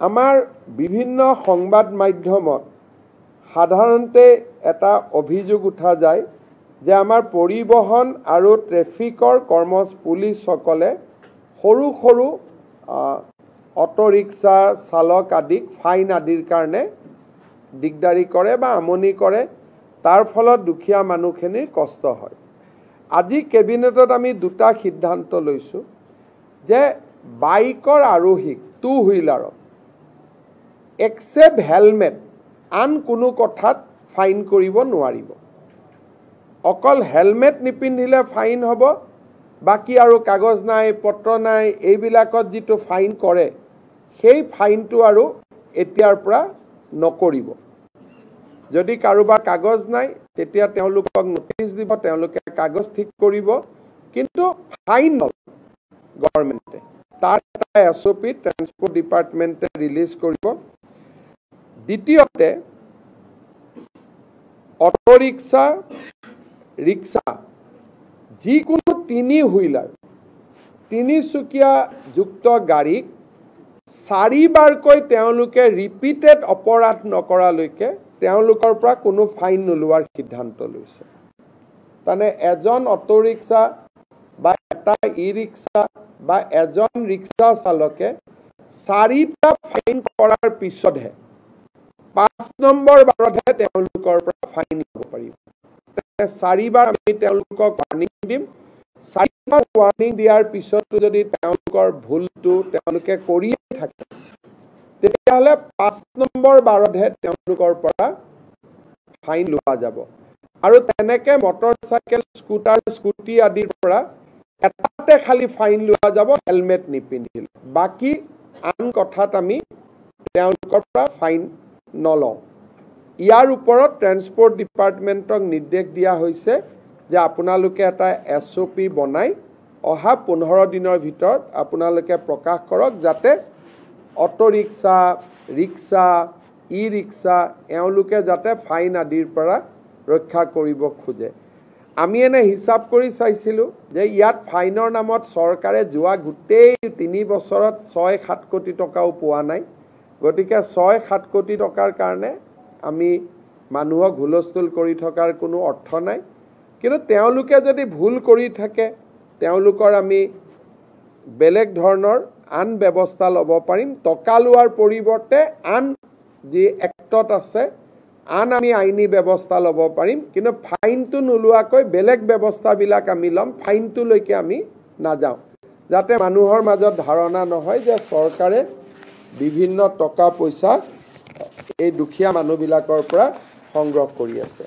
আমাৰ বিভিন্ন সংবাদ মাধ্যমত সাধাৰণতে এটা অভিযোগ উঠা যায় যে আমাৰ পৰিবহন আৰু ট্ৰেফিকৰ পুলিচসকলে সৰু সৰু অটো ৰিক্সা চালক আদিক ফাইন আদিৰ কাৰণে দিগদাৰি কৰে বা আমনি কৰে, তাৰ ফলত দুখীয়া মানুহখিনিৰ কষ্ট হয়। আজি কেবিনেটত আমি দুটা সিদ্ধান্ত লৈছো যে বাইকৰ আৰোহীক টু হুইলাৰক এক্সেপ্ট হেলমেট আন কোনো কথাত ফাইন কৰিব নোৱাৰিব। অকল হেলমেট নিপিন্ধিলে ফাইন হ'ব, বাকি আৰু কাগজ নাই পত্ৰ নাই এইবিলাকত যিটো ফাইন কৰে সেই ফাইনটো আৰু এতিয়াৰ পৰা নকৰিব। যদি কাৰোবাৰ কাগজ নাই তেতিয়া তেওঁলোকক নোটিছ দিব, তেওঁলোকে কাগজ ঠিক কৰিব, কিন্তু ফাইন নলয় গভৰ্ণমেণ্টে। তাৰ এটা SOP ট্ৰান্সপোৰ্ট ডিপাৰ্টমেণ্টে ৰিলিজ কৰিব। দ্বিতীয়তে অটো ৰিক্সা ৰিক্সা যিকোনো তিনি হুইলাৰ তিনিচুকীয়া যুক্ত গাড়ীক 4 বাৰকৈ তেওঁলোকে ৰিপিটেড অপৰাধ নকৰালৈকে তেওঁলোকৰ পৰা কোনো ফাইন নোলোৱাৰ সিদ্ধান্ত লৈছে। মানে এজন অটো ৰিক্সা বা এটা ই ৰিক্সা বা এজন ৰিক্সা চালকে 4টা ফাইন কৰাৰ পিছতহে 5 নম্বৰ বাৰতহে তেওঁলোকৰ পৰা ফাইন দিব পাৰিব। 4 বাৰ আমি তেওঁলোকক ৱাৰ্নিং দিম। 4 বাৰ ৱাৰ্নিং দিয়াৰ পিছতো যদি তেওঁলোকৰ ভুলটো তেওঁলোকে কৰিয়ে থাকে তেতিয়াহ'লে 5 নম্বৰ বাৰতহে তেওঁলোকৰ পৰা ফাইন লোৱা যাব। আৰু তেনেকে মটৰচাইকেল স্কুটাৰ স্কুটি আদিৰ পৰা এটাতে খালি ফাইন লোৱা যাব হেলমেট নিপিন্ধিলে, বাকি আন কথাত আমি তেওঁলোকৰ পৰা ফাইন নলওঁ। ইয়াৰ ওপৰত ট্ৰান্সপোৰ্ট ডিপাৰ্টমেণ্টক নিৰ্দেশ দিয়া হৈছে যে আপোনালোকে এটা SOP বনাই অহা 15 দিনৰ ভিতৰত আপোনালোকে প্ৰকাশ কৰক, যাতে অটো ৰিক্সা ৰিক্সা ই ৰিক্সা এওঁলোকে যাতে ফাইন আদিৰ পৰা ৰক্ষা কৰিব খোজে। আমি এনে হিচাপ কৰি চাইছিলোঁ যে ইয়াত ফাইনৰ নামত চৰকাৰে যোৱা গোটেই 3 বছৰত 6-7 কোটি টকাও পোৱা নাই। গতিকে 6-7 কোটি টকাৰ কাৰণে আমি মানুহক হুলস্থুল কৰি থকাৰ কোনো অৰ্থ নাই। কিন্তু তেওঁলোকে যদি ভুল কৰি থাকে তেওঁলোকৰ আমি বেলেগ ধৰণৰ আন ব্যৱস্থা ল'ব পাৰিম। টকা লোৱাৰ পৰিৱৰ্তে আন যি এক্টত আছে আন আমি আইনী ব্যৱস্থা ল'ব পাৰিম, কিন্তু ফাইনটো নোলোৱাকৈ বেলেগ ব্যৱস্থাবিলাক আমি ল'ম, ফাইনটোলৈকে আমি নাযাওঁ, যাতে মানুহৰ মাজত ধাৰণা নহয় যে চৰকাৰে বিভিন্ন টকা পইচা এই দুখীয়া মানুহবিলাকৰ পৰা সংগ্ৰহ কৰি আছে।